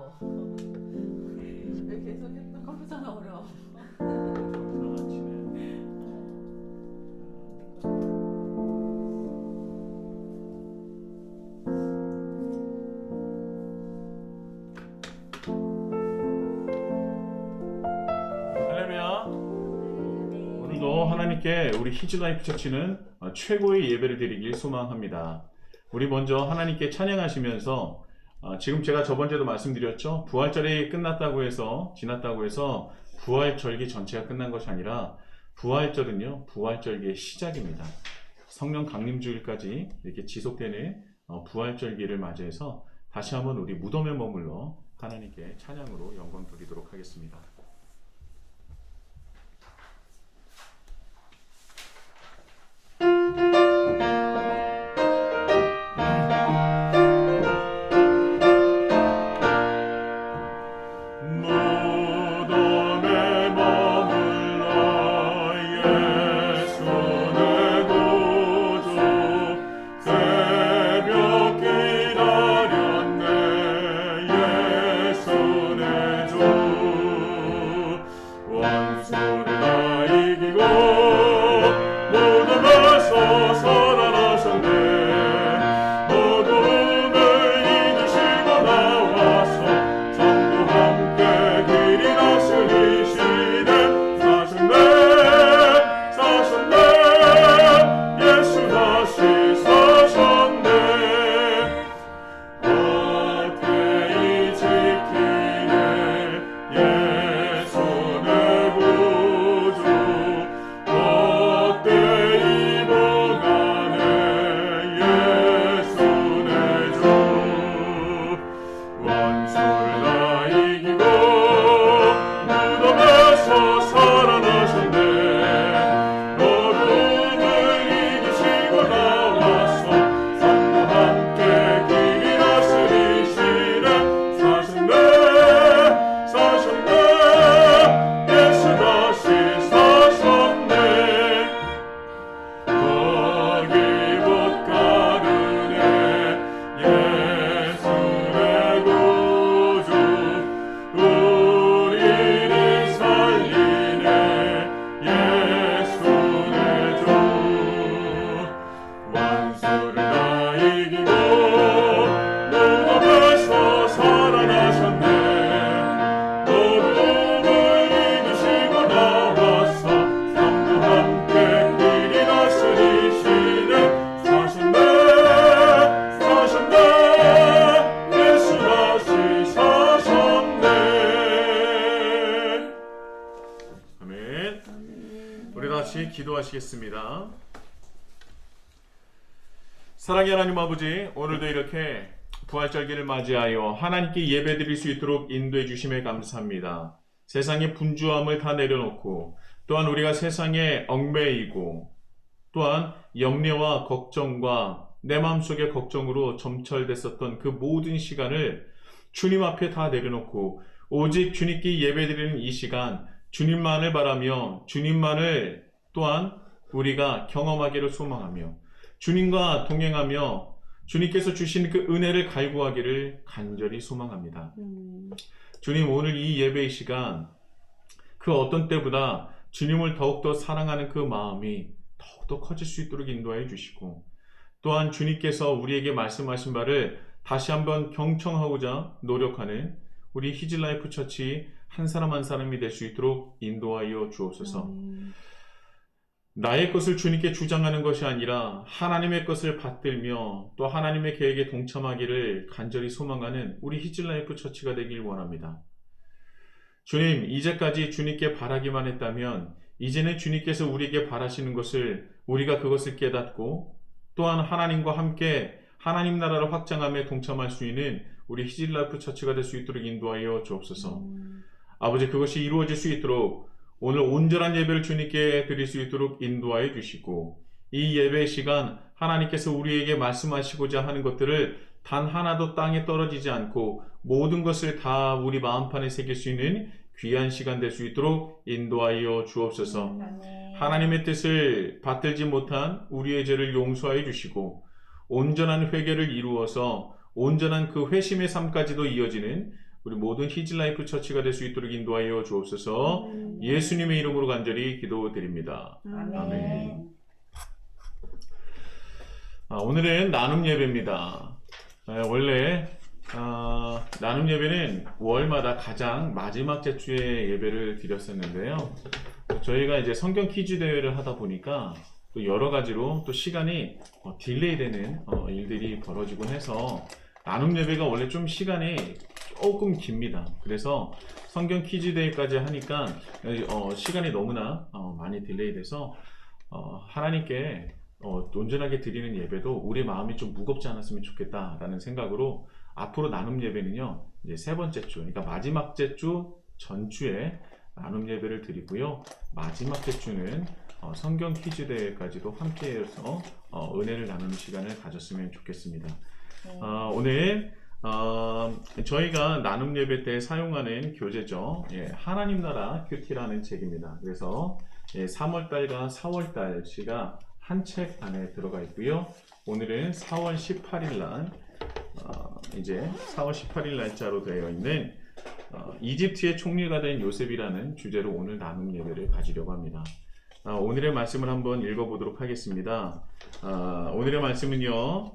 어려워. 왜 계속 했던 컴퓨터는 어려워. 컴퓨터가 안 치네. 할렐루야. 오늘도 하나님께 우리 히즈라이프 처치는 최고의 예배를 드리길 소망합니다. 우리 먼저 하나님께 찬양하시면서 지금 제가 저번주에도 말씀드렸죠. 부활절이 끝났다고 해서 지났다고 해서 부활절기 전체가 끝난 것이 아니라 부활절은요, 부활절기의 시작입니다. 성령 강림주일까지 이렇게 지속되는 부활절기를 맞이해서 다시 한번 우리 무덤에 머물러 하나님께 찬양으로 영광 드리도록 하겠습니다. 기도하시겠습니다. 사랑의 하나님 아버지, 오늘도 이렇게 부활절기를 맞이하여 하나님께 예배드릴 수 있도록 인도해 주심에 감사합니다. 세상의 분주함을 다 내려놓고 또한 우리가 세상에 얽매이고 또한 염려와 걱정과 내 마음속의 걱정으로 점철됐었던 그 모든 시간을 주님 앞에 다 내려놓고 오직 주님께 예배드리는 이 시간, 주님만을 바라며 주님만을 또한 우리가 경험하기를 소망하며 주님과 동행하며 주님께서 주신 그 은혜를 갈구하기를 간절히 소망합니다. 주님, 오늘 이 예배의 시간 그 어떤 때보다 주님을 더욱더 사랑하는 그 마음이 더욱더 커질 수 있도록 인도하여 주시고 또한 주님께서 우리에게 말씀하신 바를 다시 한번 경청하고자 노력하는 우리 히즈라이프 처치 한 사람 한 사람이 될 수 있도록 인도하여 주옵소서. 나의 것을 주님께 주장하는 것이 아니라 하나님의 것을 받들며 또 하나님의 계획에 동참하기를 간절히 소망하는 우리 히즈라이프 처치가 되길 원합니다. 주님, 이제까지 주님께 바라기만 했다면 이제는 주님께서 우리에게 바라시는 것을 우리가 그것을 깨닫고 또한 하나님과 함께 하나님 나라를 확장함에 동참할 수 있는 우리 히즈라이프 처치가 될 수 있도록 인도하여 주옵소서. 아버지, 그것이 이루어질 수 있도록 오늘 온전한 예배를 주님께 드릴 수 있도록 인도하여 주시고 이 예배 시간 하나님께서 우리에게 말씀하시고자 하는 것들을 단 하나도 땅에 떨어지지 않고 모든 것을 다 우리 마음판에 새길 수 있는 귀한 시간 될 수 있도록 인도하여 주옵소서. 하나님의 뜻을 받들지 못한 우리의 죄를 용서하여 주시고 온전한 회개를 이루어서 온전한 그 회심의 삶까지도 이어지는 우리 모든 히즈라이프 처치가 될 수 있도록 인도하여 주옵소서. 예수님의 이름으로 간절히 기도드립니다. 아멘. 오늘은 나눔 예배입니다. 원래 나눔 예배는 월마다 가장 마지막 주에 예배를 드렸었는데요. 저희가 이제 성경 퀴즈 대회를 하다 보니까 또 여러 가지로 또 시간이 딜레이 되는 일들이 벌어지곤 해서 나눔 예배가 원래 좀 시간이 조금 깁니다. 그래서 성경 퀴즈 대회까지 하니까 시간이 너무나 많이 딜레이 돼서 하나님께 온전하게 드리는 예배도 우리 마음이 좀 무겁지 않았으면 좋겠다라는 생각으로 앞으로 나눔 예배는요, 이제 세 번째 주, 그러니까 마지막 주 전주에 나눔 예배를 드리고요. 마지막 주는 성경 퀴즈 대회까지도 함께해서 은혜를 나누는 시간을 가졌으면 좋겠습니다. 오늘 저희가 나눔 예배 때 사용하는 교재죠. 하나님 나라 큐티라는 책입니다. 그래서 3월달과 4월달치가 한 책 안에 들어가 있고요. 오늘은 4월 18일 날 이제 4월 18일 날짜로 되어 있는 이집트의 총리가 된 요셉이라는 주제로 오늘 나눔 예배를 가지려고 합니다. 오늘의 말씀을 한번 읽어보도록 하겠습니다. 오늘의 말씀은요,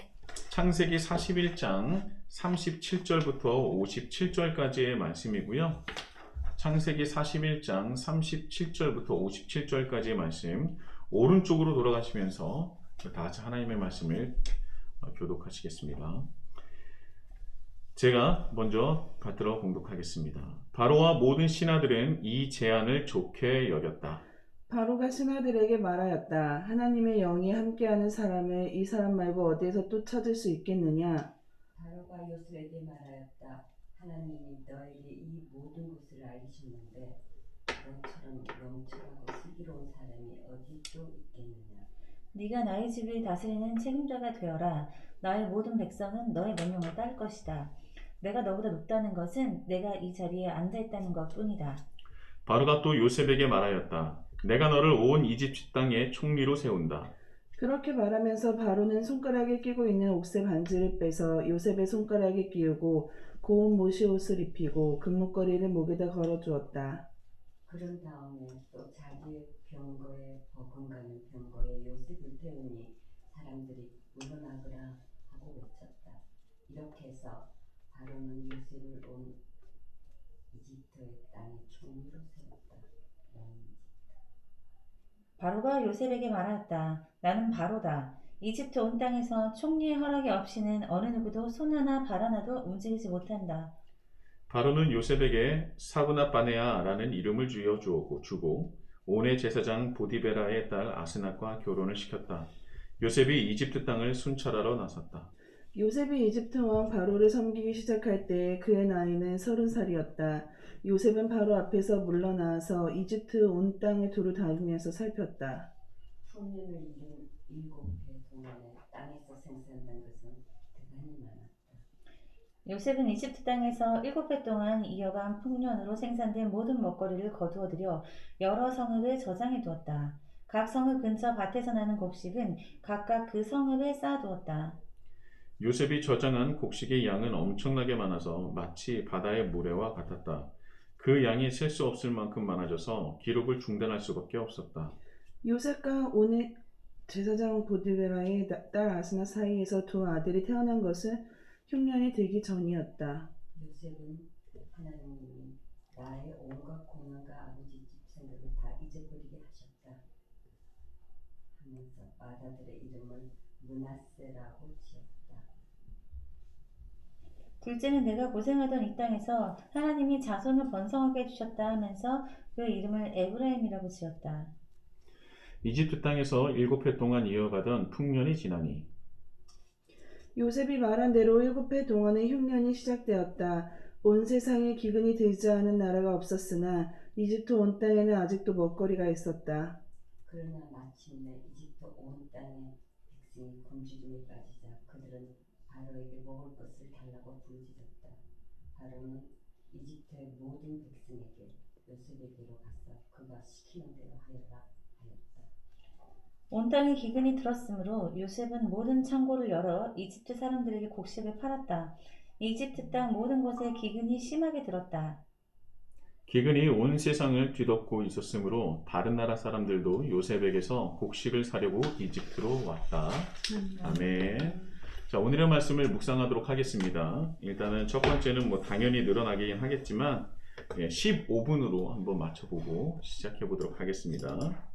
창세기 41장 37절부터 57절까지의 말씀이고요. 창세기 41장 37절부터 57절까지의 말씀, 오른쪽으로 돌아가시면서 다 같이 하나님의 말씀을 교독하시겠습니다. 제가 먼저 받들어 봉독하겠습니다. 바로와 모든 신하들은 이 제안을 좋게 여겼다. 바로가 신하들에게 말하였다. 하나님의 영이 함께하는 사람을 이 사람 말고 어디에서 또 찾을 수 있겠느냐? 바로가 요셉에게 말하였다. 하나님이 너에게 이 모든 것을 알리셨는데 너처럼 명철하고 슬기로운 사람이 어디 또 있겠느냐? 네가 나의 집을 다스리는 책임자가 되어라. 나의 모든 백성은 너의 명령을 따를 것이다. 내가 너보다 높다는 것은 내가 이 자리에 앉아있다는 것뿐이다. 바로가 또 요셉에게 말하였다. 내가 너를 온 이집트 땅의 총리로 세운다. 그렇게 말하면서 바로는 손가락에 끼고 있는 옥새 반지를 빼서 요셉의 손가락에 끼우고 고운 모시 옷을 입히고 금목걸이를 목에다 걸어주었다. 그런 다음에 또 자기의 병거에 버금가는 병거에 요셉을 태우니 사람들이 물러나거라 하고 외쳤다. 이렇게 해서 바로는 요셉을 온 이집트의 땅의 총리로 세웠다. 바로가 요셉에게 말하였다. 나는 바로다. 이집트 온 땅에서 총리의 허락이 없이는 어느 누구도 손 하나 발 하나도 움직이지 못한다. 바로는 요셉에게 사브나 바네아라는 이름을 주고 온의 제사장 보디베라의 딸 아스낫과 결혼을 시켰다. 요셉이 이집트 땅을 순찰하러 나섰다. 요셉이 이집트 왕 바로를 섬기기 시작할 때 그의 나이는 30살이었다. 요셉은 바로 앞에서 물러나와서 이집트 온 땅을 두루 다니면서 살폈다. 풍년을 이룬 7해 동안에 땅에서 생산된 것은 대단히 많았다. 요셉은 이집트 땅에서 7해 동안 이어간 풍년으로 생산된 모든 먹거리를 거두어들여 여러 성읍에 저장해 두었다. 각 성읍 근처 밭에서 나는 곡식은 각각 그 성읍에 쌓아두었다. 요셉이 저장한 곡식의 양은 엄청나게 많아서 마치 바다의 모래와 같았다. 그 양이 셀 수 없을 만큼 많아져서 기록을 중단할 수밖에 없었다. 요셉과 온의 제사장 보디베라의 딸 아스나 사이에서 두 아들이 태어난 것은 흉년이 들기 전이었다. 요셉은 하나님이 나의 온갖 고난과 아버지 집 생각을 다 잊어버리게 하셨다 하면서 아들의 이름을 므낫세라고 지었다. 둘째는 내가 고생하던 이 땅에서 하나님이 자손을 번성하게 해주셨다 하면서 그 이름을 에브라임이라고 지었다. 이집트 땅에서 7해 동안 이어가던 풍년이 지나니 요셉이 말한 대로 7해 동안의 흉년이 시작되었다. 온 세상에 기근이 들지 않은 나라가 없었으나 이집트 온 땅에는 아직도 먹거리가 있었다. 그러나 마침내 이집트 온 땅의 백성이 굶주림에 빠지자 그들은 바로에게 먹을 것을 달라고 부르짖었다. 바로는 이집트의 모든 백성에게 요셉에게로 가서 그가 시키는 대로 하여라 하였다. 온 땅에 기근이 들었으므로 요셉은 모든 창고를 열어 이집트 사람들에게 곡식을 팔았다. 이집트 땅 모든 곳에 기근이 심하게 들었다. 기근이 온 세상을 뒤덮고 있었으므로 다른 나라 사람들도 요셉에게서 곡식을 사려고 이집트로 왔다. 아멘. 자, 오늘의 말씀을 묵상하도록 하겠습니다. 일단은 첫 번째는 뭐 당연히 늘어나긴 하겠지만 15분으로 한번 맞춰보고 시작해 보도록 하겠습니다.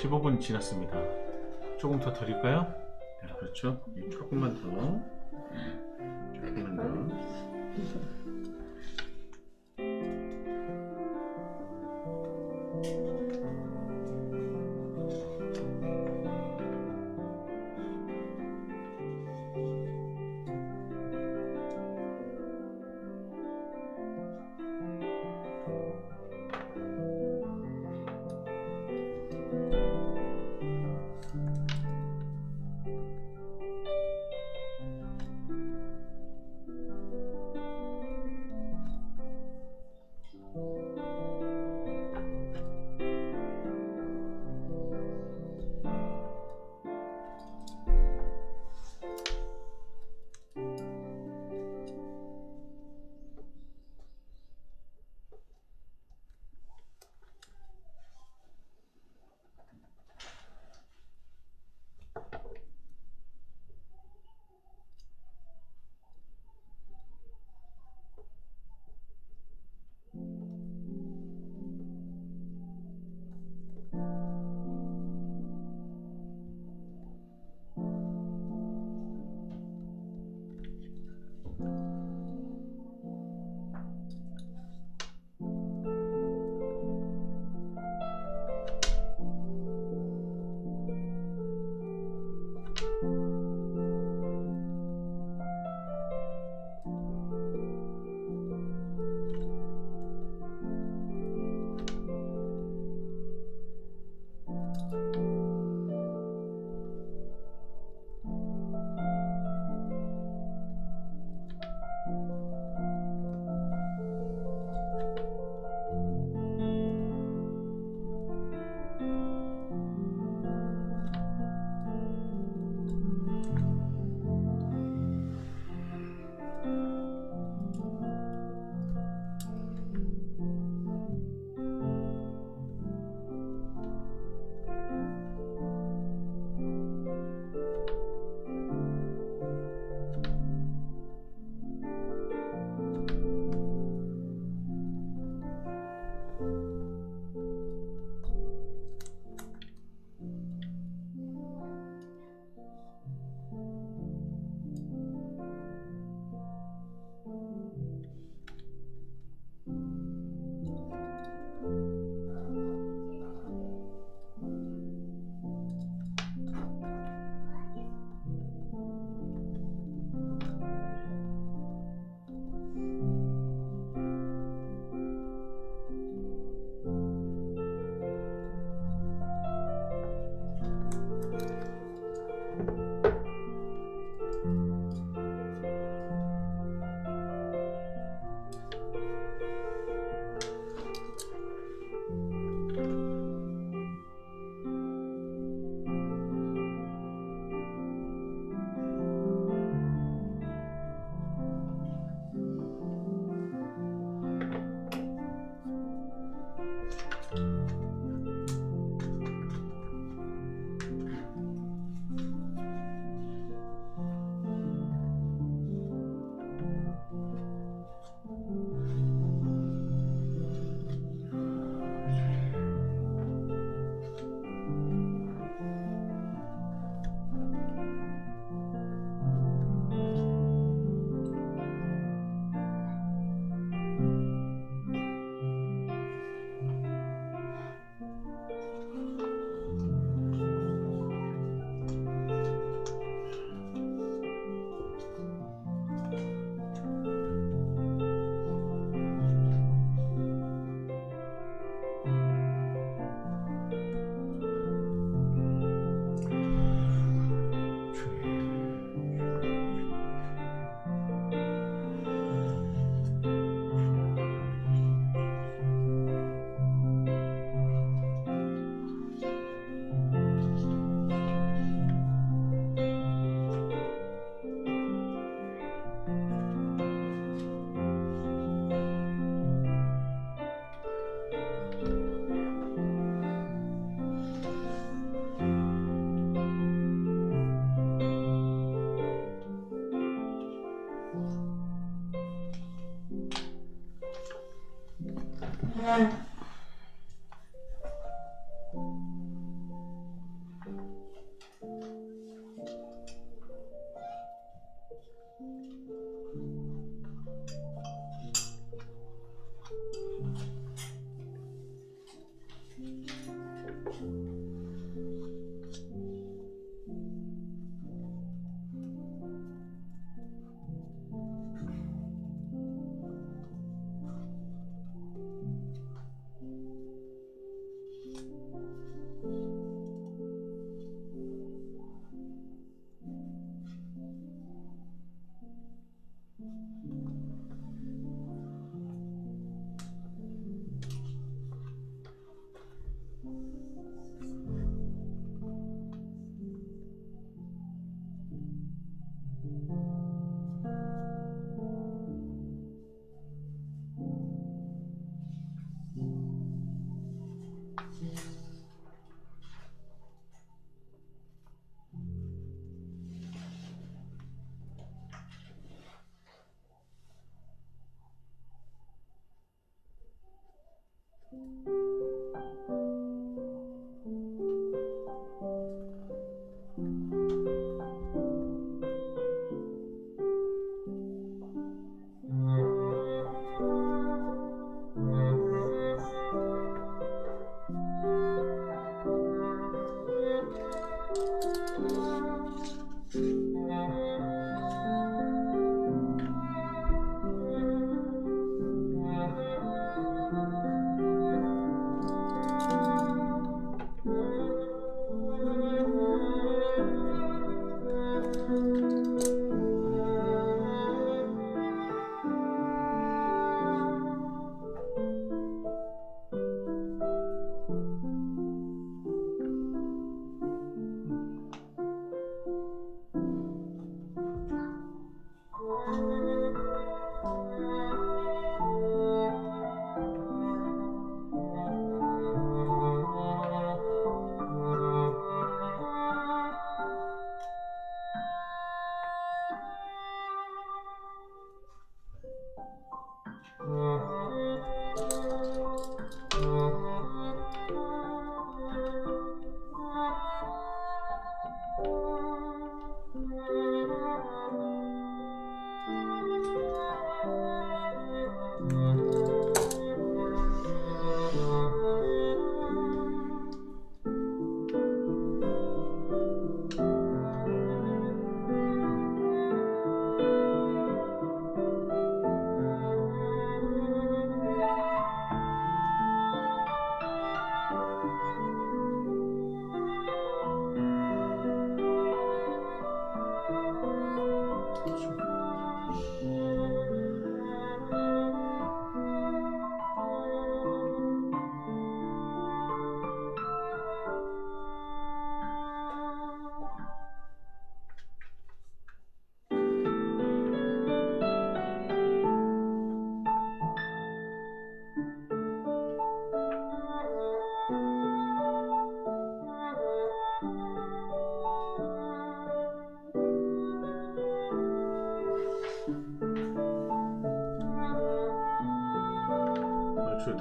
15분 지났습니다. 조금 더 드릴까요? 네, 그렇죠. 조금만 더. 조금만 더.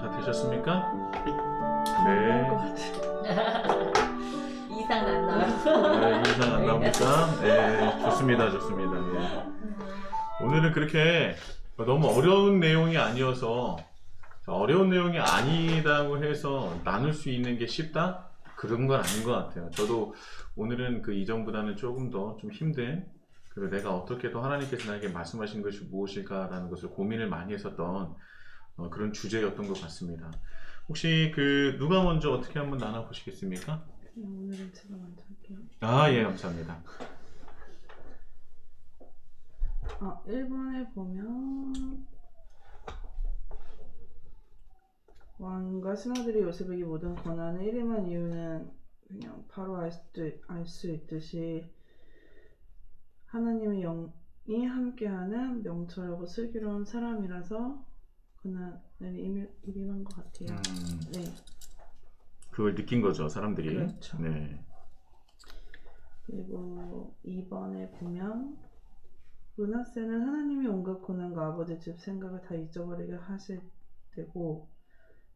다 되셨습니까? 네. 네. 이상 안 나와요. 네, 이상 안 나옵니까? 네, 좋습니다, 좋습니다. 예. 오늘은 그렇게 너무 어려운 내용이 아니어서 어려운 내용이 아니다고 해서 나눌 수 있는 게 쉽다? 그런 건 아닌 것 같아요. 저도 오늘은 그 이전보다는 조금 더 좀 힘든 그리고 내가 어떻게 더 하나님께서 나에게 말씀하신 것이 무엇일까라는 것을 고민을 많이 했었던 그런 주제였던 것 같습니다. 혹시 그 누가 먼저 어떻게 한번 나눠보시겠습니까? 오늘은 제가 먼저 할게요. 아, 예, 감사합니다. 1번에 보면 왕과 신하들이 요셉에게 모든 권한을 일임한 이유는 그냥 바로 알 수 있듯이 하나님의 영이 함께하는 명철하고 슬기로운 사람이라서 권한을 일임한 것 같아요. 네. 그걸 느낀 거죠, 사람들이. 그렇죠. 네. 그리고 2번에 보면 므낫세는 하나님이 온갖 고난과 아버지 집 생각을 다 잊어버리게 하실 때고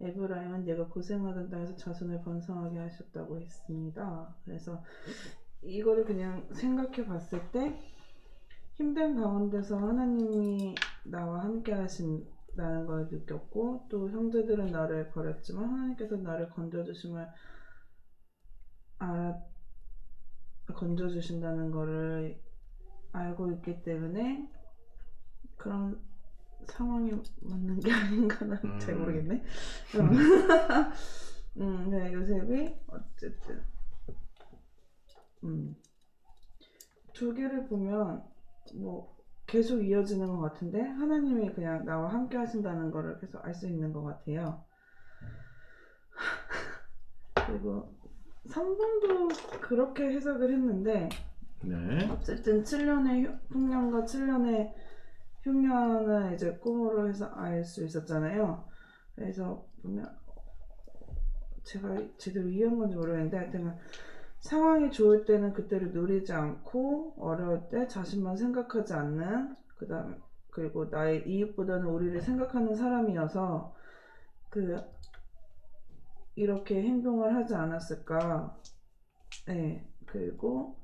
에브라임은 얘가 고생하던 땅에서 자손을 번성하게 하셨다고 했습니다. 그래서 이거를 그냥 생각해 봤을 때 힘든 가운데서 하나님이 나와 함께 하신다는 걸 느꼈고 또 형제들은 나를 버렸지만 하나님께서 나를 건져주심을 건져주신다는 거를 알고 있기 때문에 그런 상황이 맞는 게 아닌가는 잘 모르겠네. 네, 요셉이 어쨌든 두 개를 보면 뭐 계속 이어지는 것 같은데 하나님이 그냥 나와 함께 하신다는 거를 계속 알 수 있는 것 같아요. 그리고 3번도 그렇게 해석을 했는데 네. 어쨌든 7년의 풍년과 7년의 흉년을 이제 꿈으로 해서 알 수 있었잖아요. 그래서 보면 제가 제대로 이해한 건지 모르겠는데 하여튼 상황이 좋을 때는 그때를 누리지 않고 어려울 때 자신만 생각하지 않는 그리고 나의 이익보다는 우리를 생각하는 사람이어서 이렇게 행동을 하지 않았을까. 네. 그리고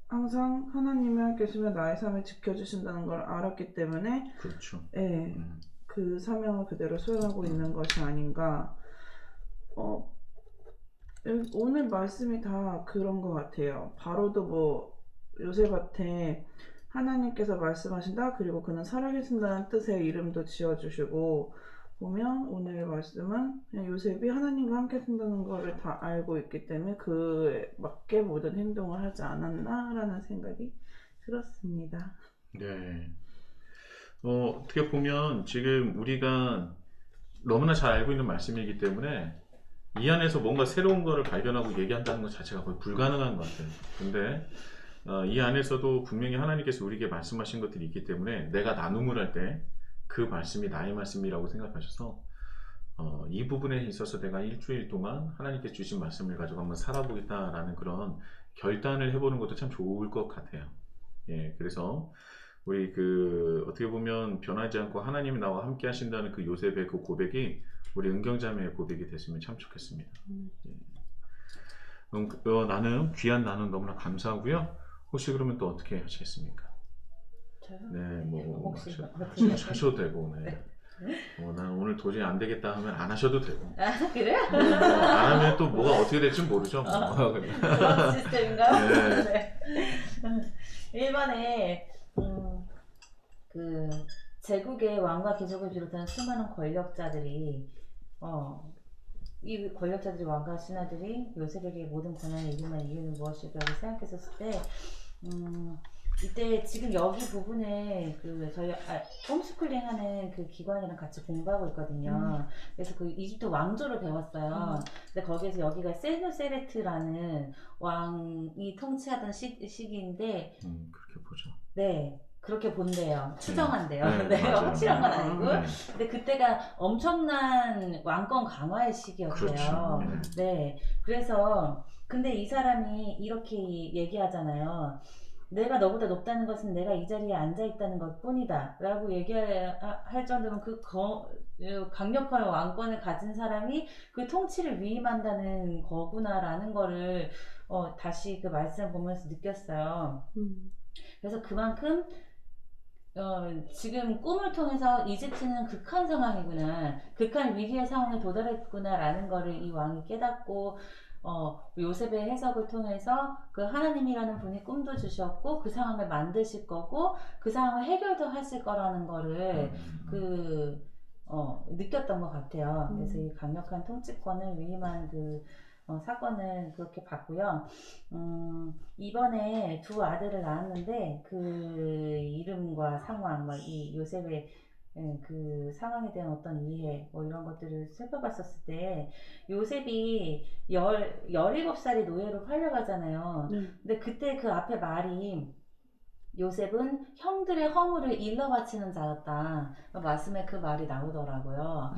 항상 하나님이 함께 계시면 나의 삶을 지켜주신다는 걸 알았기 때문에 그렇죠. 네, 그 사명을 그대로 수행하고 있는 것이 아닌가. 오늘 말씀이 다 그런 것 같아요. 바로도 뭐 요셉한테 하나님께서 말씀하신다 그리고 그는 살아계신다는 뜻의 이름도 지어주시고 보면 오늘 말씀은 그냥 요셉이 하나님과 함께 산다는 것을 다 알고 있기 때문에 그에 맞게 모든 행동을 하지 않았나라는 생각이 들었습니다. 네. 어떻게 보면 지금 우리가 너무나 잘 알고 있는 말씀이기 때문에 이 안에서 뭔가 새로운 거를 발견하고 얘기한다는 것 자체가 거의 불가능한 것 같아요. 근데 이 안에서도 분명히 하나님께서 우리에게 말씀하신 것들이 있기 때문에 내가 나눔을 할 때 그 말씀이 나의 말씀이라고 생각하셔서 이 부분에 있어서 내가 일주일 동안 하나님께 주신 말씀을 가지고 한번 살아보겠다라는 그런 결단을 해보는 것도 참 좋을 것 같아요. 예, 그래서 우리 어떻게 보면 변하지 않고 하나님이 나와 함께 하신다는 그 요셉의 그 고백이 우리 은경자매의 고백이 됐으면 참 좋겠습니다. 예. 나는 귀한 나눔 너무나 감사하고요. 혹시 그러면 또 어떻게 하시겠습니까? 저요? 네, 뭐 혹시 하셔도 되고, 네. 난 오늘 도저히 안 되겠다 하면 안 하셔도 되고. 그래요? 안 하면 또 뭐가 어떻게 될지 모르죠. 그런 시스템인가요? 네. 1번에 그 제국의 왕과 귀족을 비롯한 수많은 권력자들이 이 권력자들이 왕과 신하들이 요셉에게 모든 권한을 이루는 이유는 무엇일까라고 생각했었을 때 이때 지금 여기 부분에 저희 홈스쿨링하는 그 기관이랑 같이 공부하고 있거든요. 그래서 그 이집트 왕조를 배웠어요. 근데 거기에서 여기가 세누세레트라는 왕이 통치하던 시기인데 그렇게 보죠. 네. 그렇게 본대요. 추정한대요. 네, 네, 맞아요. 확실한 건 아니고. 네. 근데 그때가 엄청난 왕권 강화의 시기였어요. 그렇죠. 네. 그래서 근데 이 사람이 이렇게 얘기하잖아요. 내가 너보다 높다는 것은 내가 이 자리에 앉아 있다는 것 뿐이다 라고 얘기할 정도면 강력한 왕권을 가진 사람이 그 통치를 위임한다는 거구나라는 거를 다시 그 말씀을 보면서 느꼈어요. 그래서 그만큼 지금 꿈을 통해서 이집트는 극한 상황이구나, 극한 위기의 상황에 도달했구나라는 거를 이 왕이 깨닫고 요셉의 해석을 통해서 그 하나님이라는 분이 꿈도 주셨고 그 상황을 만드실 거고 그 상황을 해결도 하실 거라는 거를 느꼈던 것 같아요. 그래서 이 강력한 통치권을 위임한 그 사건을 그렇게 봤고요. 이번에 두 아들을 낳았는데 그 이름과 상황, 이 요셉의 그 상황에 대한 어떤 이해, 이런 것들을 살펴봤었을 때 요셉이 17살이 노예로 팔려가잖아요. 근데 그때 그 앞에 말이 요셉은 형들의 허물을 일러 바치는 자였다. 말씀에 그 말이 나오더라고요.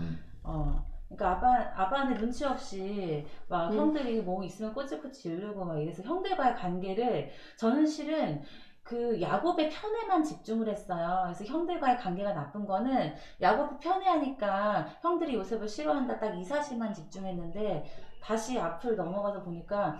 그러니까 아빠한테 눈치 없이 막 형들이 뭐 있으면 꼬치꼬치 이르고 막 이래서 형들과의 관계를, 저는 실은 그 야곱의 편에만 집중을 했어요. 그래서 형들과의 관계가 나쁜 거는 야곱이 편애하니까 형들이 요셉을 싫어한다, 딱 이 사실만 집중했는데 다시 앞을 넘어가서 보니까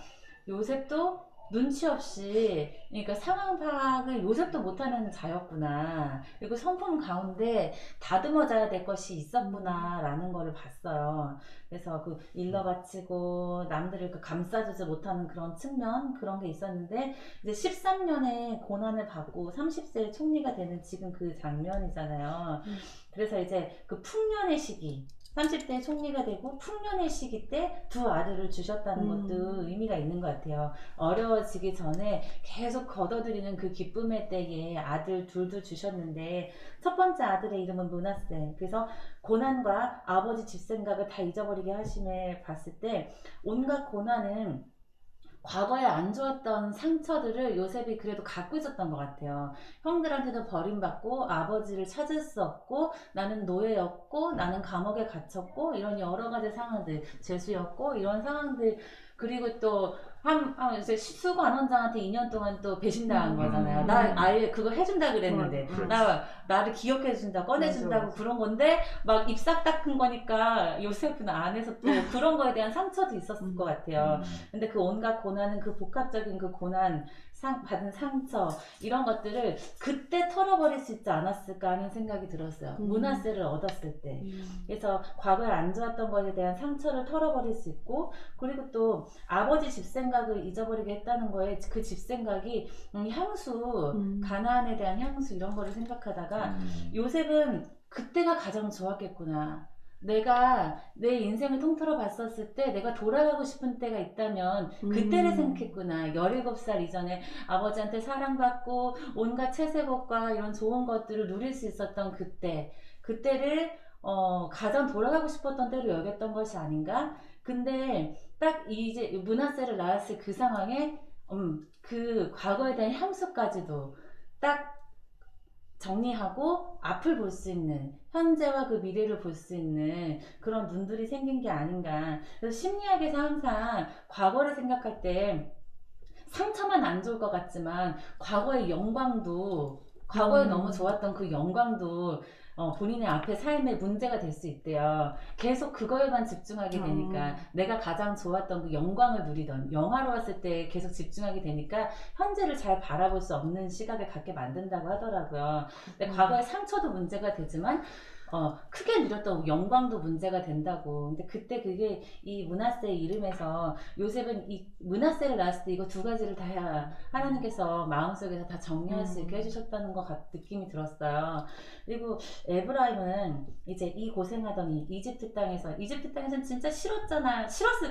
요셉도 눈치 없이, 그러니까 상황 파악을 요셉도 못하는 자였구나, 그리고 성품 가운데 다듬어져야 될 것이 있었구나 라는 거를 봤어요. 그래서 그 일러 바치고 남들을 감싸주지 못하는 그런 측면, 그런 게 있었는데 이제 13년의 고난을 받고 30세에 총리가 되는 지금 그 장면이잖아요. 그래서 이제 그 풍년의 시기, 30대 총리가 되고 풍년의 시기 때 두 아들을 주셨다는 것도 의미가 있는 것 같아요. 어려워지기 전에 계속 거둬들이는 그 기쁨의 때에 아들 둘도 주셨는데 첫 번째 아들의 이름은 므낫세. 그래서 고난과 아버지 집 생각을 다 잊어버리게 하심에 봤을 때 온갖 고난은 과거에 안 좋았던 상처들을 요셉이 그래도 갖고 있었던 것 같아요. 형들한테도 버림받고 아버지를 찾을 수 없고 나는 노예였고 나는 감옥에 갇혔고 이런 여러 가지 상황들, 죄수였고 이런 상황들, 그리고 또 이제 수관원장한테 2년 동안 또 배신당한 거잖아요. 나 아예 그거 해준다 그랬는데 나를 기억해준다, 꺼내준다고 맞아. 그런 건데 막 입싹 닦은 거니까 요셉은 안에서 또 그런 거에 대한 상처도 있었을 것 같아요. 근데 그 온갖 고난은 그 복합적인 그 고난, 받은 상처, 이런 것들을 그때 털어버릴 수 있지 않았을까 하는 생각이 들었어요. 므낫세를 얻었을 때. 그래서 과거에 안 좋았던 것에 대한 상처를 털어버릴 수 있고, 그리고 또 아버지 집 생각을 잊어버리게 했다는 거에 그 집 생각이 향수, 가나안에 대한 향수, 이런 거를 생각하다가 요셉은 그때가 가장 좋았겠구나. 내가 내 인생을 통틀어 봤었을 때 내가 돌아가고 싶은 때가 있다면 그때를 생각했구나. 17살 이전에 아버지한테 사랑받고 온갖 채색옷과 이런 좋은 것들을 누릴 수 있었던 그때를 가장 돌아가고 싶었던 때로 여겼던 것이 아닌가. 근데 딱 이제 므낫세를 낳았을 그 상황에 그 과거에 대한 향수까지도 딱 정리하고 앞을 볼 수 있는, 현재와 그 미래를 볼 수 있는 그런 눈들이 생긴 게 아닌가. 그래서 심리학에서 항상 과거를 생각할 때 상처만 안 좋을 것 같지만 과거의 영광도, 과거에 너무 좋았던 그 영광도 본인의 앞에 삶의 문제가 될 수 있대요. 계속 그거에만 집중하게 되니까 내가 가장 좋았던 그 영광을 누리던, 영화로웠을 때 계속 집중하게 되니까 현재를 잘 바라볼 수 없는 시각을 갖게 만든다고 하더라고요. 근데 과거의 상처도 문제가 되지만 크게 누렸던 영광도 문제가 된다고. 근데 그때 그게 이 므낫세의 이름에서 요셉은 이 므낫세를 낳았을 때 이거 두 가지를 다 하나님께서 마음속에서 다 정리할 수 있게 해주셨다는 것 느낌이 들었어요. 그리고 에브라임은 이제 이 고생하던 이집트 땅에서는 진짜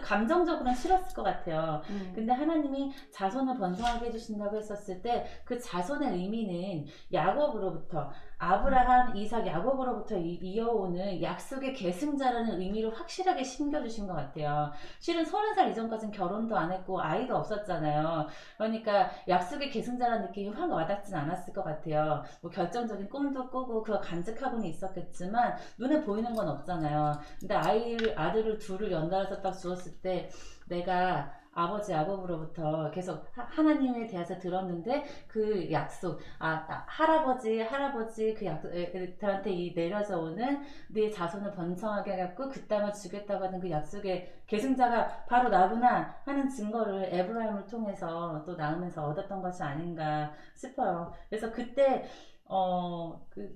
감정적으로는 싫었을 것 같아요. 근데 하나님이 자손을 번성하게 해주신다고 했었을 때 그 자손의 의미는 야곱으로부터, 아브라함, 이삭, 야곱으로부터 이어오는 약속의 계승자라는 의미를 확실하게 심겨주신 것 같아요. 실은 30살 이전까지는 결혼도 안 했고 아이도 없었잖아요. 그러니까 약속의 계승자라는 느낌이 확 와닿진 않았을 것 같아요. 뭐 결정적인 꿈도 꾸고 그거 간직하고는 있었겠지만 눈에 보이는 건 없잖아요. 근데 아들을 둘을 연달아서 딱 주었을 때 내가 아버지 야곱으로부터 계속 하나님에 대해서 들었는데 그 약속, 할아버지 그 약속들한테 이 내려져 오는 네 자손을 번성하게 해갖고 그 땅을 주겠다고 하는 그 약속의 계승자가 바로 나구나 하는 증거를 에브라임을 통해서 또 낳으면서 얻었던 것이 아닌가 싶어요. 그래서 그때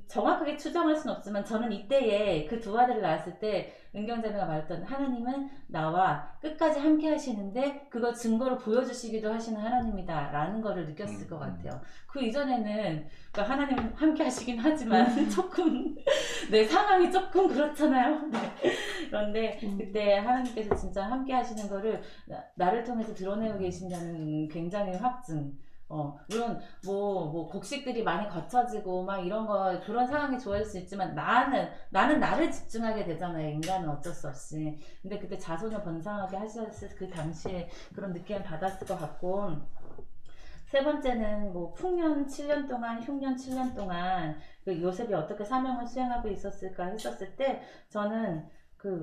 정확하게 추정할 수는 없지만 저는 이때에 그 두 아들을 낳았을 때 은경자매가 말했던 하나님은 나와 끝까지 함께 하시는데 그걸 증거로 보여주시기도 하시는 하나님이다 라는 거를 느꼈을 것 같아요. 그 이전에는 그러니까 하나님은 함께 하시긴 하지만 조금 내 상황이 조금 그렇잖아요. 네. 그런데 그때 하나님께서 진짜 함께 하시는 거를 나를 통해서 드러내고 계신다는 굉장히 확증. 물론 곡식들이 많이 거쳐지고 막 이런 거 그런 상황이 좋아질 수 있지만 나는 나를 집중하게 되잖아요. 인간은 어쩔 수 없이. 근데 그때 자손을 번성하게 하셨을 그 당시에 그런 느낌을 받았을 것 같고, 세 번째는 풍년 7년 동안, 흉년 7년 동안 그 요셉이 어떻게 사명을 수행하고 있었을까 했었을 때 저는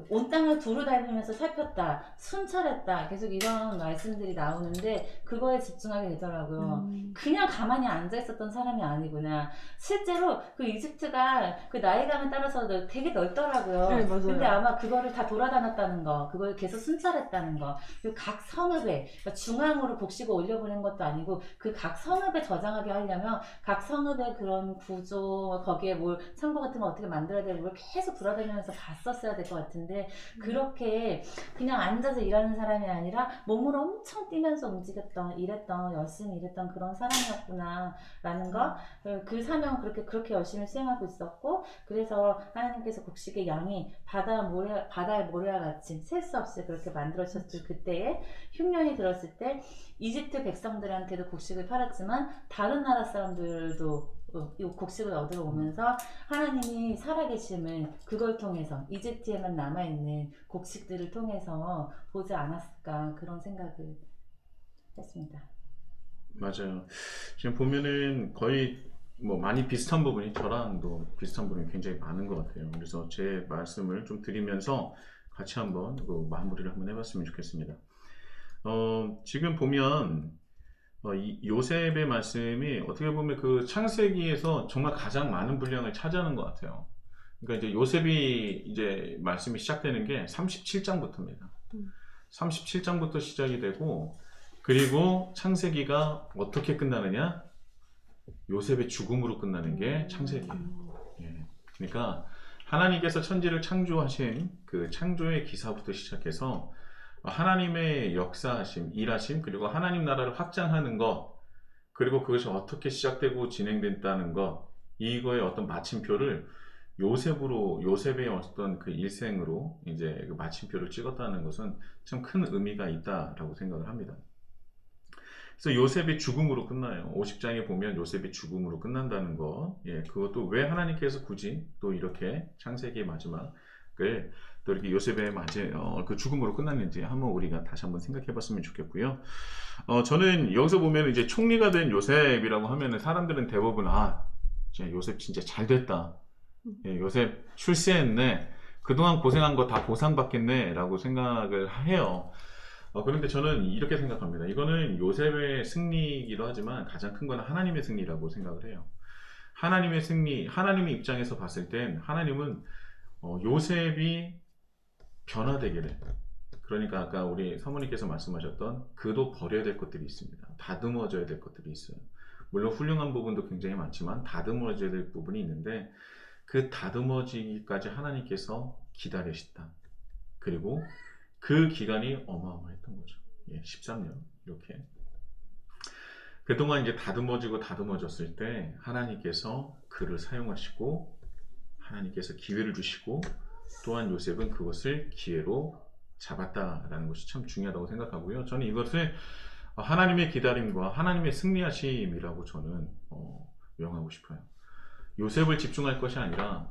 온 땅을 두루 다니면서 살폈다, 순찰했다, 계속 이런 말씀들이 나오는데 그거에 집중하게 되더라고요. 그냥 가만히 앉아 있었던 사람이 아니구나. 실제로 그 이집트가 그 나일강에 따라서 되게 넓더라고요. 네, 맞아요. 근데 아마 그거를 다 돌아다녔다는 거, 그걸 계속 순찰했다는 거, 그리고 각 성읍에, 그러니까 중앙으로 곡식을 올려보낸 것도 아니고 그 각 성읍에 저장하게 하려면 각 성읍의 그런 구조, 거기에 창고 같은 거 어떻게 만들어야 되고 계속 돌아다니면서 봤었어야 될 것 같아요. 근데 그렇게 그냥 앉아서 일하는 사람이 아니라 몸으로 엄청 뛰면서 움직였던, 열심히 일했던 그런 사람이었구나 라는 거, 그 사명을 그렇게 열심히 수행하고 있었고, 그래서 하나님께서 곡식의 양이 바다의 모래와 같이 셀 수 없이 그렇게 만들어주셨을 그때에 흉년이 들었을 때 이집트 백성들한테도 곡식을 팔았지만 다른 나라 사람들도 이 곡식을 얻으러 오면서 하나님이 살아계심을 그걸 통해서 이집트에만 남아있는 곡식들을 통해서 보지 않았을까 그런 생각을 했습니다. 맞아요. 지금 보면은 거의 많이 비슷한 부분이 저랑도 비슷한 부분이 굉장히 많은 것 같아요. 그래서 제 말씀을 좀 드리면서 같이 한번 마무리를 한번 해봤으면 좋겠습니다. 지금 보면 이 요셉의 말씀이 어떻게 보면 그 창세기에서 정말 가장 많은 분량을 차지하는 것 같아요. 그러니까 이제 요셉이 이제 말씀이 시작되는 게 37장부터입니다. 37장부터 시작이 되고, 그리고 창세기가 어떻게 끝나느냐? 요셉의 죽음으로 끝나는 게 창세기예요. 예. 그러니까 하나님께서 천지를 창조하신 그 창조의 기사부터 시작해서 하나님의 역사하심, 일하심, 그리고 하나님 나라를 확장하는 것, 그리고 그것이 어떻게 시작되고 진행됐다는 것, 이거의 어떤 마침표를 요셉의 어떤 그 일생으로 이제 그 마침표를 찍었다는 것은 참 큰 의미가 있다라고 생각을 합니다. 그래서 요셉의 죽음으로 끝나요. 50장에 보면 요셉의 죽음으로 끝난다는 것, 그것도 왜 하나님께서 굳이 또 이렇게 창세기의 마지막을 또 이렇게 요셉의 그 죽음으로 끝났는지 한번 우리가 다시 한번 생각해 봤으면 좋겠고요. 저는 여기서 보면 이제 총리가 된 요셉이라고 하면은 사람들은 대부분 진짜 요셉 진짜 잘 됐다. 요셉 출세했네. 그동안 고생한 거 다 보상받겠네 라고 생각을 해요. 그런데 저는 이렇게 생각합니다. 이거는 요셉의 승리이기도 하지만 가장 큰 건 하나님의 승리라고 생각을 해요. 하나님의 승리, 하나님의 입장에서 봤을 땐 하나님은 요셉이 변화되기를, 그러니까 아까 우리 사모님께서 말씀하셨던 그도 버려야 될 것들이 있습니다. 다듬어져야 될 것들이 있어요. 물론 훌륭한 부분도 굉장히 많지만 다듬어져야 될 부분이 있는데 그 다듬어지기까지 하나님께서 기다리셨다. 그리고 그 기간이 어마어마했던 거죠. 13년 이렇게. 그동안 이제 다듬어졌을 때 하나님께서 그를 사용하시고 하나님께서 기회를 주시고 또한 요셉은 그것을 기회로 잡았다라는 것이 참 중요하다고 생각하고요. 저는 이것을 하나님의 기다림과 하나님의 승리하심이라고 저는 명하고 싶어요. 요셉을 집중할 것이 아니라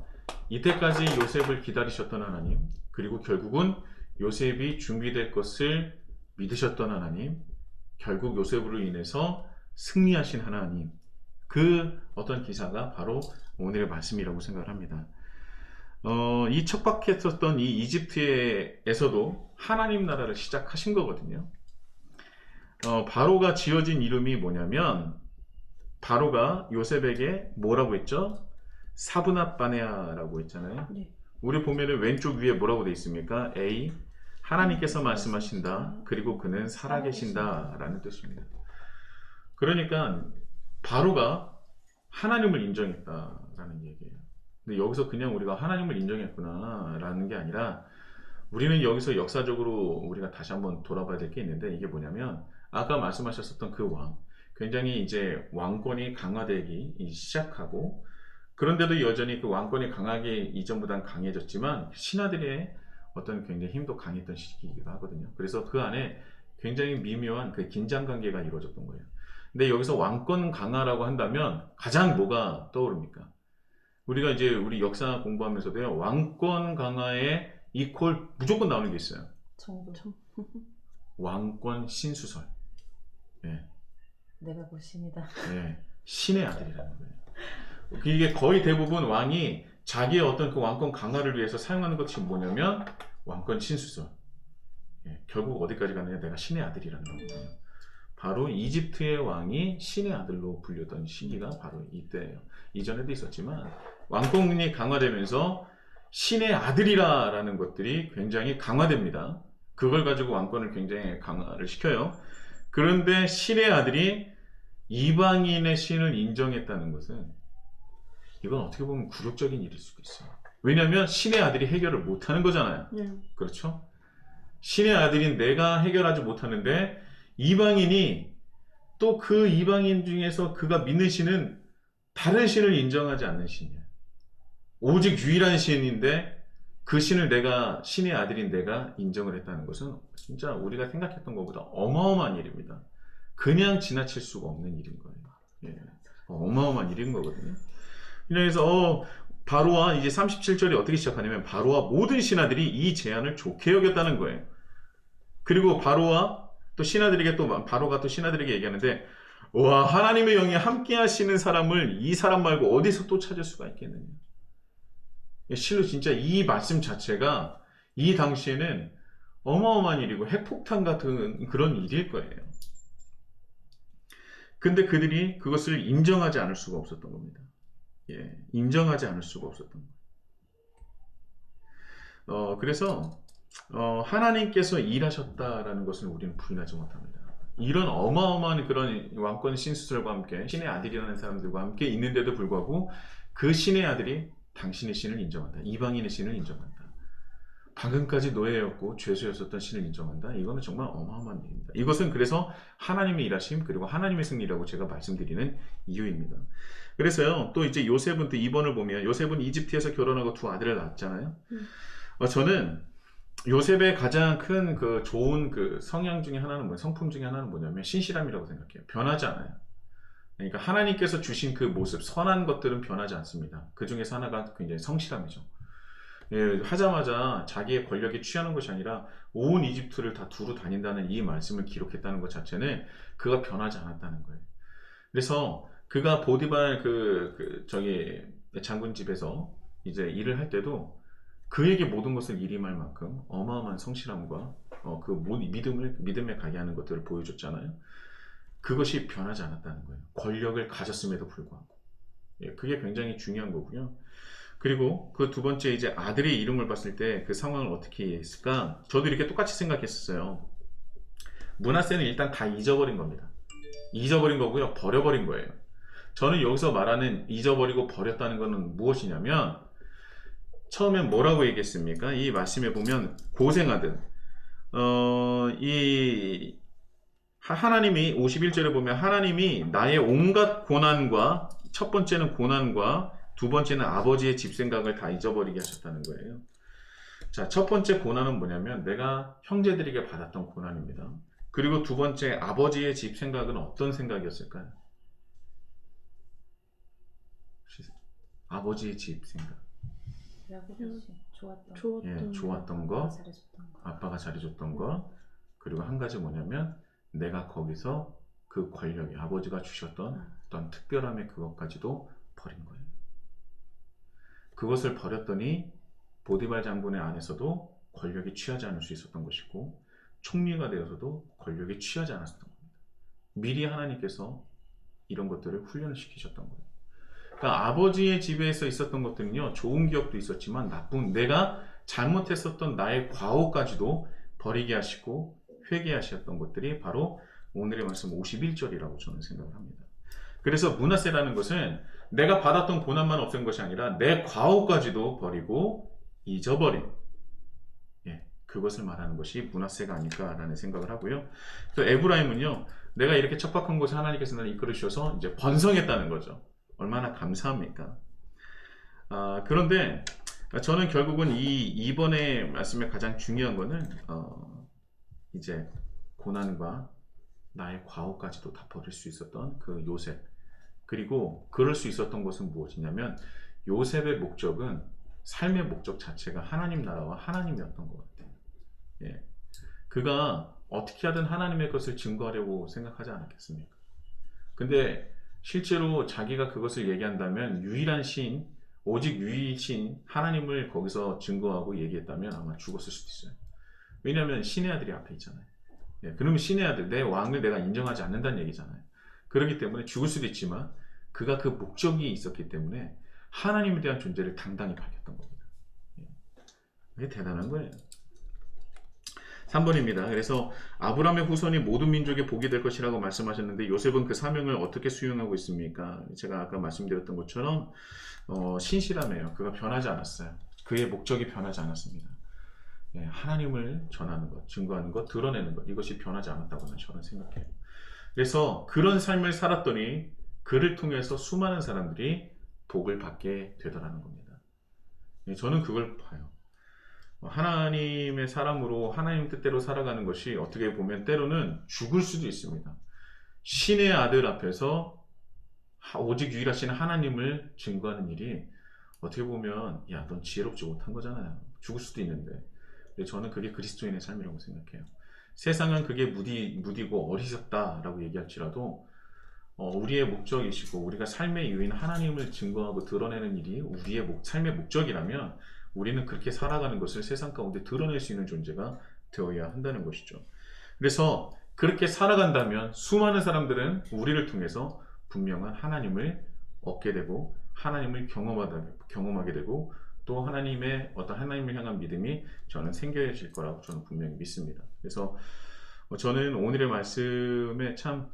이때까지 요셉을 기다리셨던 하나님, 그리고 결국은 요셉이 준비될 것을 믿으셨던 하나님, 결국 요셉으로 인해서 승리하신 하나님, 그 어떤 기사가 바로 오늘의 말씀이라고 생각을 합니다. 이 척박했었던 이 이집트에서도 하나님 나라를 시작하신 거거든요. 바로가 지어진 이름이 뭐냐면 바로가 요셉에게 뭐라고 했죠? 사브낫바네아라고 했잖아요. 네. 우리 보면은 왼쪽 위에 뭐라고 돼 있습니까? A. 하나님께서 말씀하신다. 그리고 그는 살아계신다. 라는 뜻입니다. 그러니까 바로가 하나님을 인정했다라는 얘기예요. 근데 여기서 그냥 우리가 하나님을 인정했구나 라는 게 아니라 우리는 여기서 역사적으로 우리가 다시 한번 돌아봐야 될 게 있는데 이게 뭐냐면 아까 말씀하셨었던 그 왕, 굉장히 이제 왕권이 강화되기 시작하고 그런데도 여전히 그 왕권이 강하게 이전보다는 강해졌지만 신하들의 어떤 굉장히 힘도 강했던 시기이기도 하거든요. 그래서 그 안에 굉장히 미묘한 그 긴장 관계가 이루어졌던 거예요. 근데 여기서 왕권 강화라고 한다면 가장 뭐가 떠오릅니까? 우리가 이제 우리 역사 공부하면서도요, 왕권 강화에 이퀄 무조건 나오는 게 있어요. 정도. 왕권 신수설. 예. 내가 곧 신이다. 예. 신의 아들이라는 거예요. 이게 거의 대부분 왕이 자기의 어떤 그 왕권 강화를 위해서 사용하는 것이 뭐냐면 왕권 신수설. 예. 결국 어디까지 가느냐? 내가 신의 아들이라는 거거든요. 바로 이집트의 왕이 신의 아들로 불렸던 시기가 바로 이때예요. 이전에도 있었지만 왕권이 강화되면서 신의 아들이라는 것들이 굉장히 강화됩니다. 그걸 가지고 왕권을 굉장히 강화를 시켜요. 그런데 신의 아들이 이방인의 신을 인정했다는 것은 이건 어떻게 보면 굴욕적인 일일 수도 있어요. 왜냐하면 신의 아들이 해결을 못하는 거잖아요. 네. 그렇죠? 신의 아들인 내가 해결하지 못하는데 이방인이 또 그 이방인 중에서 그가 믿는 신은 다른 신을 인정하지 않는 신이야. 오직 유일한 신인데 그 신을 내가 신의 아들인 내가 인정을 했다는 것은 진짜 우리가 생각했던 것보다 어마어마한 일입니다. 그냥 지나칠 수가 없는 일인 거예요. 예. 어마어마한 일인 거거든요. 그래서 바로와 이제 37절이 어떻게 시작하냐면 바로와 모든 신하들이 이 제안을 좋게 여겼다는 거예요. 그리고 바로와 또 신하들에게 또 바로가 또 신하들에게 얘기하는데 와 하나님의 영이 함께 하시는 사람을 이 사람 말고 어디서 또 찾을 수가 있겠느냐. 실로 진짜 이 말씀 자체가 이 당시에는 어마어마한 일이고 핵폭탄 같은 그런 일일 거예요. 근데 그들이 그것을 인정하지 않을 수가 없었던 겁니다. 예, 인정하지 않을 수가 없었던 거예요. 그래서 하나님께서 일하셨다라는 것을 우리는 부인하지 못합니다. 이런 어마어마한 그런 왕권 신수설과 함께 신의 아들이라는 사람들과 함께 있는데도 불구하고 그 신의 아들이 당신의 신을 인정한다. 이방인의 신을 인정한다. 방금까지 노예였고 죄수였었던 신을 인정한다. 이거는 정말 어마어마한 일입니다. 이것은 그래서 하나님의 일하심 그리고 하나님의 승리라고 제가 말씀드리는 이유입니다. 그래서요 또 이제 요셉은 또 2번을 보면 요셉은 이집트에서 결혼하고 두 아들을 낳았잖아요. 저는 요셉의 가장 큰 그 좋은 그 성향 중에 하나는 성품 중에 하나는 뭐냐면 신실함이라고 생각해요. 변하지 않아요. 그러니까 하나님께서 주신 그 모습, 선한 것들은 변하지 않습니다. 그 중에서 하나가 굉장히 성실함이죠. 예, 하자마자 자기의 권력에 취하는 것이 아니라 온 이집트를 다 두루 다닌다는 이 말씀을 기록했다는 것 자체는 그가 변하지 않았다는 거예요. 그래서 그가 보디발 저기 장군 집에서 이제 일을 할 때도 그에게 모든 것을 일임할 만큼 어마어마한 성실함과 그 믿음에 가게 하는 것들을 보여줬잖아요. 그것이 변하지 않았다는 거예요. 권력을 가졌음에도 불구하고. 예, 그게 굉장히 중요한 거고요. 그리고 그 두 번째 이제 아들의 이름을 봤을 때 그 상황을 어떻게 했을까? 저도 이렇게 똑같이 생각했었어요. 므낫세는 일단 다 잊어버린 겁니다. 잊어버린 거고요. 버려버린 거예요. 저는 여기서 말하는 잊어버리고 버렸다는 것은 무엇이냐면 처음엔 뭐라고 얘기했습니까? 이 말씀에 보면 고생하듯 하나님이 51절에 보면 하나님이 나의 온갖 고난과 첫 번째는 고난과 두 번째는 아버지의 집 생각을 다 잊어버리게 하셨다는 거예요. 자, 첫 번째 고난은 뭐냐면 내가 형제들에게 받았던 고난입니다. 그리고 두 번째 아버지의 집 생각은 어떤 생각이었을까요? 아버지의 집 생각. 좋았던 거, 아빠가 잘해줬던 거, 그리고 한 가지 뭐냐면 내가 거기서 그 권력이 아버지가 주셨던 어떤 특별함의 그것까지도 버린 거예요. 그것을 버렸더니 보디발 장군의 안에서도 권력이 취하지 않을 수 있었던 것이고 총리가 되어서도 권력이 취하지 않았었던 겁니다. 미리 하나님께서 이런 것들을 훈련을 시키셨던 거예요. 그러니까 아버지의 집에서 있었던 것들은요, 좋은 기억도 있었지만 나쁜, 내가 잘못했었던 나의 과오까지도 버리게 하시고 회개하셨던 것들이 바로 오늘의 말씀 51절이라고 저는 생각을 합니다. 그래서 므낫세라는 것은 내가 받았던 고난만 없앤 것이 아니라 내 과오까지도 버리고 잊어버린, 그것을 말하는 것이 므낫세가 아닐까라는 생각을 하고요. 또 에브라임은요, 내가 이렇게 척박한 곳에 하나님께서 나를 이끌으셔서 이제 번성했다는 거죠. 얼마나 감사합니까? 그런데 저는 결국은 이번에 말씀의 가장 중요한 거는 이제 고난과 나의 과오까지도 다 버릴 수 있었던 그 요셉, 그리고 그럴 수 있었던 것은 무엇이냐면 요셉의 목적은, 삶의 목적 자체가 하나님 나라와 하나님이었던 것 같아요. 그가 어떻게 하든 하나님의 것을 증거하려고 생각하지 않았겠습니까? 근데 실제로 자기가 그것을 얘기한다면 유일한 신, 오직 유일신 하나님을 거기서 증거하고 얘기했다면 아마 죽었을 수도 있어요. 왜냐하면 신의 아들이 앞에 있잖아요. 그러면 신의 아들, 내 왕을 내가 인정하지 않는다는 얘기잖아요. 그렇기 때문에 죽을 수도 있지만 그가 그 목적이 있었기 때문에 하나님에 대한 존재를 당당히 밝혔던 겁니다. 그게 대단한 거예요. 3번입니다. 그래서 아브라함의 후손이 모든 민족의 복이 될 것이라고 말씀하셨는데 요셉은 그 사명을 어떻게 수행하고 있습니까? 제가 아까 말씀드렸던 것처럼 신실함이에요. 그가 변하지 않았어요. 그의 목적이 변하지 않았습니다. 하나님을 전하는 것, 증거하는 것, 드러내는 것, 이것이 변하지 않았다고 저는 생각해요. 그래서 그런 삶을 살았더니 그를 통해서 수많은 사람들이 복을 받게 되더라는 겁니다. 저는 그걸 봐요. 하나님의 사람으로 하나님 뜻대로 살아가는 것이 어떻게 보면 때로는 죽을 수도 있습니다. 신의 아들 앞에서 오직 유일하신 하나님을 증거하는 일이 어떻게 보면 야, 넌 지혜롭지 못한 거잖아요. 죽을 수도 있는데. 근데 저는 그게 그리스도인의 삶이라고 생각해요. 세상은 그게 무디고 어리석다라고 얘기할지라도 우리의 목적이시고 우리가 삶의 이유인 하나님을 증거하고 드러내는 일이 우리의 삶의 목적이라면 우리는 그렇게 살아가는 것을 세상 가운데 드러낼 수 있는 존재가 되어야 한다는 것이죠. 그래서 그렇게 살아간다면 수많은 사람들은 우리를 통해서 분명한 하나님을 얻게 되고 하나님을 경험하게 되고 또 하나님의 어떤 하나님을 향한 믿음이 저는 생겨질 거라고 저는 분명히 믿습니다. 그래서 저는 오늘의 말씀에 참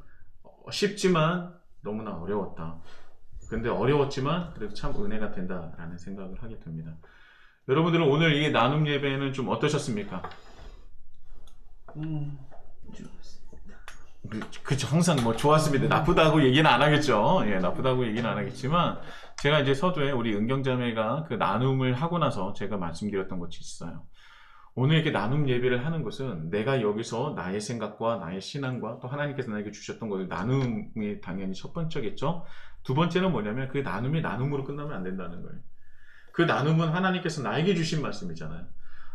쉽지만 너무나 어려웠다. 근데 어려웠지만 그래도 참 은혜가 된다라는 생각을 하게 됩니다. 여러분들은 오늘 이 나눔 예배는 좀 어떠셨습니까? 그쵸, 항상 뭐 좋았습니다. 나쁘다고 얘기는 안 하겠죠. 나쁘다고 얘기는 안 하겠지만 제가 이제 서두에 우리 은경자매가 그 나눔을 하고 나서 제가 말씀드렸던 것이 있어요. 오늘 이렇게 나눔 예배를 하는 것은 내가 여기서 나의 생각과 나의 신앙과 또 하나님께서 나에게 주셨던 것을 나눔이 당연히 첫 번째겠죠. 두 번째는 뭐냐면 그 나눔이 나눔으로 끝나면 안 된다는 거예요. 그 나눔은 하나님께서 나에게 주신 말씀이잖아요.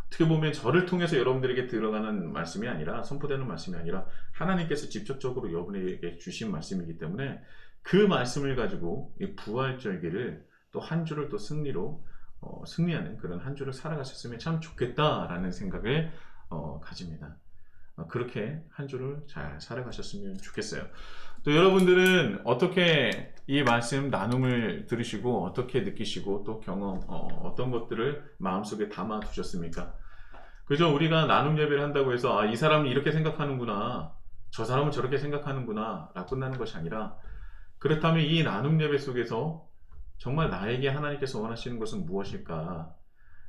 어떻게 보면 저를 통해서 여러분들에게 들어가는 말씀이 아니라, 선포되는 말씀이 아니라 하나님께서 직접적으로 여러분에게 주신 말씀이기 때문에 그 말씀을 가지고 이 부활절기를 또 한 주를 또 승리하는 그런 한 주를 살아가셨으면 참 좋겠다라는 생각을 가집니다. 그렇게 한 주를 잘 살아가셨으면 좋겠어요. 또 여러분들은 어떻게 이 말씀 나눔을 들으시고 어떻게 느끼시고 또 경험 어떤 것들을 마음속에 담아 두셨습니까? 그죠? 우리가 나눔 예배를 한다고 해서 이 사람은 이렇게 생각하는구나, 저 사람은 저렇게 생각하는구나 라고 끝나는 것이 아니라, 그렇다면 이 나눔 예배 속에서 정말 나에게 하나님께서 원하시는 것은 무엇일까,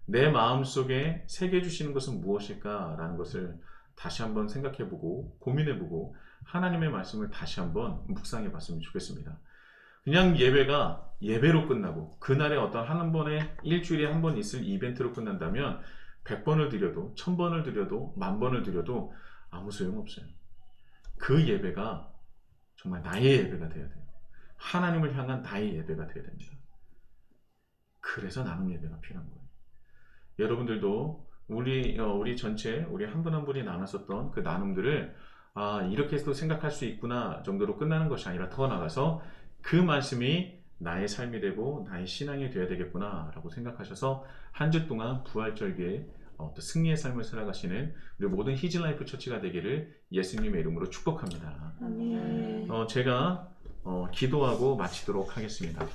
내 마음속에 새겨주시는 것은 무엇일까 라는 것을 다시 한번 생각해보고 고민해보고 하나님의 말씀을 다시 한번 묵상해 봤으면 좋겠습니다. 그냥 예배가 예배로 끝나고 그날에 어떤 한 번에 일주일에 한 번 있을 이벤트로 끝난다면 100번을 드려도 1000번을 드려도 10,000번을 드려도 아무 소용없어요. 그 예배가 정말 나의 예배가 되어야 돼요. 하나님을 향한 나의 예배가 되어야 됩니다. 그래서 나눔 예배가 필요한 거예요. 여러분들도 우리 전체 우리 한 분 한 분이 나눴었던 그 나눔들을 이렇게 해서 생각할 수 있구나 정도로 끝나는 것이 아니라 더 나아가서 그 말씀이 나의 삶이 되고 나의 신앙이 되어야 되겠구나 라고 생각하셔서 한 주 동안 부활절기에 또 승리의 삶을 살아가시는 우리 모든 히즈라이프 처치가 되기를 예수님의 이름으로 축복합니다. 아멘. 제가 기도하고 마치도록 하겠습니다.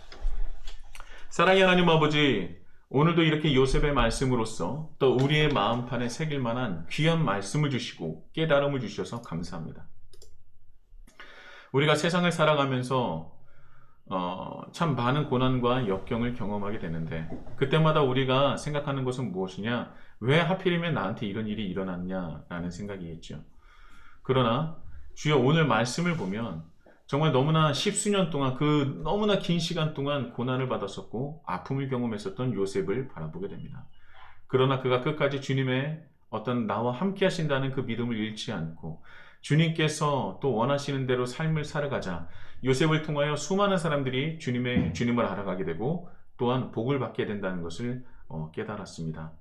사랑의 하나님 아버지, 오늘도 이렇게 요셉의 말씀으로써 또 우리의 마음판에 새길 만한 귀한 말씀을 주시고 깨달음을 주셔서 감사합니다. 우리가 세상을 살아가면서 참 많은 고난과 역경을 경험하게 되는데, 그때마다 우리가 생각하는 것은 무엇이냐? 왜 하필이면 나한테 이런 일이 일어났냐라는 생각이겠죠. 그러나 주여, 오늘 말씀을 보면 정말 너무나 십수년 동안, 그 너무나 긴 시간 동안 고난을 받았었고 아픔을 경험했었던 요셉을 바라보게 됩니다. 그러나 그가 끝까지 주님의 어떤 나와 함께 하신다는 그 믿음을 잃지 않고 주님께서 또 원하시는 대로 삶을 살아가자 요셉을 통하여 수많은 사람들이 주님을 알아가게 되고 또한 복을 받게 된다는 것을 깨달았습니다.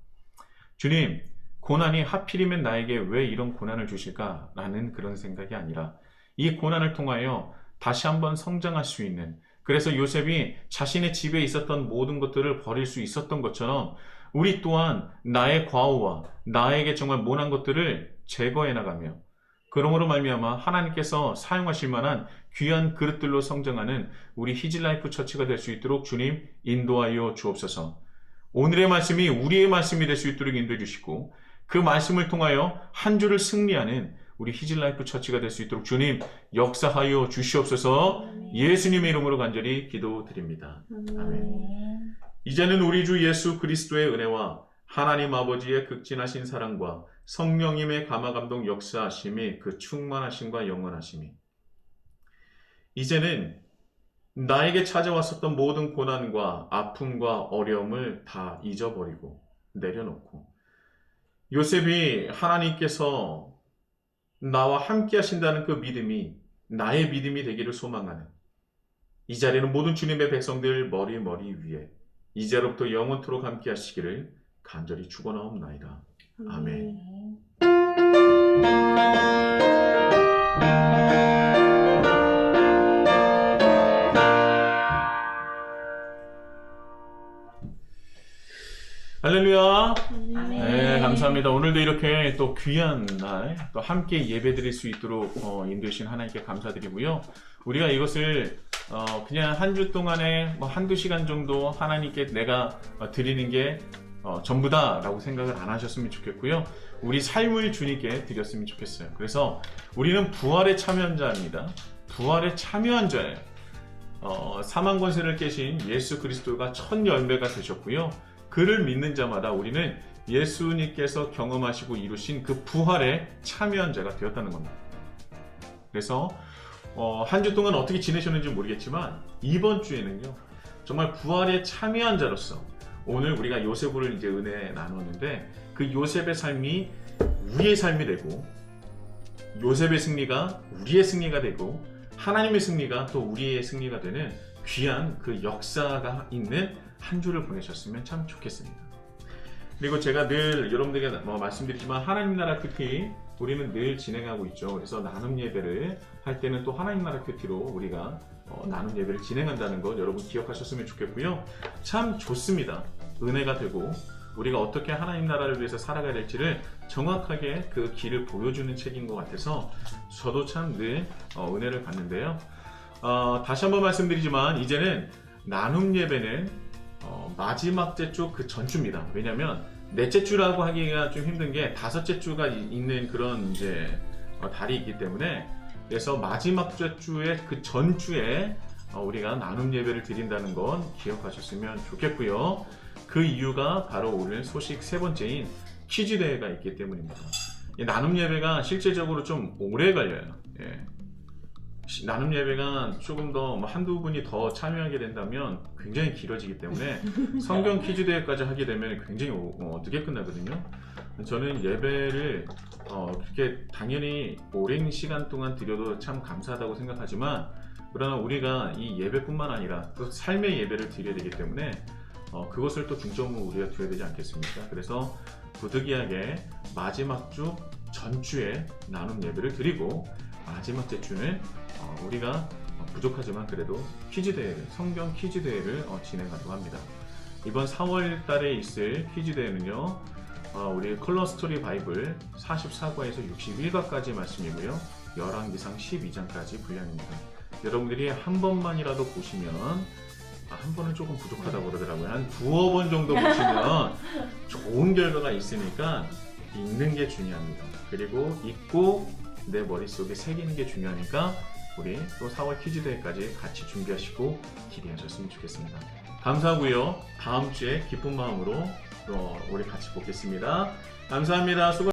주님, 고난이 하필이면 나에게 왜 이런 고난을 주실까라는 그런 생각이 아니라 이 고난을 통하여 다시 한번 성장할 수 있는, 그래서 요셉이 자신의 집에 있었던 모든 것들을 버릴 수 있었던 것처럼 우리 또한 나의 과오와 나에게 정말 모난 것들을 제거해 나가며 그러므로 말미암아 하나님께서 사용하실 만한 귀한 그릇들로 성장하는 우리 히즈라이프 처치가 될 수 있도록 주님 인도하여 주옵소서. 오늘의 말씀이 우리의 말씀이 될 수 있도록 인도해 주시고 그 말씀을 통하여 한 주를 승리하는 우리 히즈라이프 처치가 될 수 있도록 주님 역사하여 주시옵소서. 예수님의 이름으로 간절히 기도드립니다. 아멘. 이제는 우리 주 예수 그리스도의 은혜와 하나님 아버지의 극진하신 사랑과 성령님의 감화감동 역사하심이, 그 충만하심과 영원하심이 이제는 나에게 찾아왔었던 모든 고난과 아픔과 어려움을 다 잊어버리고 내려놓고 요셉이 하나님께서 나와 함께 하신다는 그 믿음이 나의 믿음이 되기를 소망하는 이 자리는 모든 주님의 백성들 머리 위에 이제로부터 영원토록 함께 하시기를 간절히 축원하옵나이다. 아멘. 할렐루야. 네, 감사합니다. 오늘도 이렇게 또 귀한 날 또 함께 예배드릴 수 있도록 인도하신 하나님께 감사드리고요. 우리가 이것을 그냥 한 주 동안에 한두 시간 정도 하나님께 내가 드리는 게 전부다라고 생각을 안 하셨으면 좋겠고요. 우리 삶을 주님께 드렸으면 좋겠어요. 그래서 우리는 부활에 참여한 자입니다. 부활에 참여한 자예요. 사망 권세를 깨신 예수 그리스도가 첫 열매가 되셨고요. 그를 믿는 자마다 우리는 예수님께서 경험하시고 이루신 그 부활에 참여한 자가 되었다는 겁니다. 그래서 한 주 동안 어떻게 지내셨는지 모르겠지만 이번 주에는요, 정말 부활에 참여한 자로서 오늘 우리가 요셉을 이제 은혜 나눴는데 그 요셉의 삶이 우리의 삶이 되고 요셉의 승리가 우리의 승리가 되고 하나님의 승리가 또 우리의 승리가 되는 귀한 그 역사가 있는 한 주를 보내셨으면 참 좋겠습니다. 그리고 제가 늘 여러분들에게 말씀드리지만 하나님 나라 큐티 우리는 늘 진행하고 있죠. 그래서 나눔 예배를 할 때는 또 하나님 나라 큐티로 우리가 나눔 예배를 진행한다는 것 여러분 기억하셨으면 좋겠고요. 참 좋습니다. 은혜가 되고 우리가 어떻게 하나님 나라를 위해서 살아가야 될지를 정확하게 그 길을 보여주는 책인 것 같아서 저도 참 늘 은혜를 받는데요. 다시 한번 말씀드리지만 이제는 나눔 예배는 마지막 주 그 전주입니다. 왜냐하면 넷째 주라고 하기가 좀 힘든 게 다섯째 주가 있는 그런 이제 달이 있기 때문에 그래서 마지막 주의 그 전주에 우리가 나눔 예배를 드린다는 건 기억하셨으면 좋겠고요. 그 이유가 바로 오늘 소식 세 번째인 퀴즈 대회가 있기 때문입니다. 이 나눔 예배가 실제적으로 좀 오래 걸려요. 예. 나눔 예배가 조금 더 한두 분이 더 참여하게 된다면 굉장히 길어지기 때문에 성경 퀴즈 대회까지 하게 되면 굉장히 늦게 끝나거든요. 저는 예배를 그렇게 당연히 오랜 시간 동안 드려도 참 감사하다고 생각하지만 그러나 우리가 이 예배뿐만 아니라 또 삶의 예배를 드려야 되기 때문에 그것을 또 중점으로 우리가 두어야 되지 않겠습니까? 그래서 부득이하게 마지막 주 전주에 나눔 예배를 드리고 마지막 주는 우리가 부족하지만 그래도 퀴즈 대회를, 성경 퀴즈 대회를 진행하려고 합니다. 이번 4월 달에 있을 퀴즈 대회는요, 우리 컬러 스토리 바이블 44과에서 61과까지 말씀이고요. 열왕기상 12장까지 분량입니다. 여러분들이 한 번만이라도 보시면 한 번은 조금 부족하다고 그러더라고요. 한 두어 번 정도 보시면 좋은 결과가 있으니까 읽는 게 중요합니다. 그리고 읽고 내 머릿속에 새기는 게 중요하니까 우리 또 4월 퀴즈대회까지 같이 준비하시고 기대하셨으면 좋겠습니다. 감사하고요. 다음 주에 기쁜 마음으로 우리 같이 보겠습니다. 감사합니다. 수고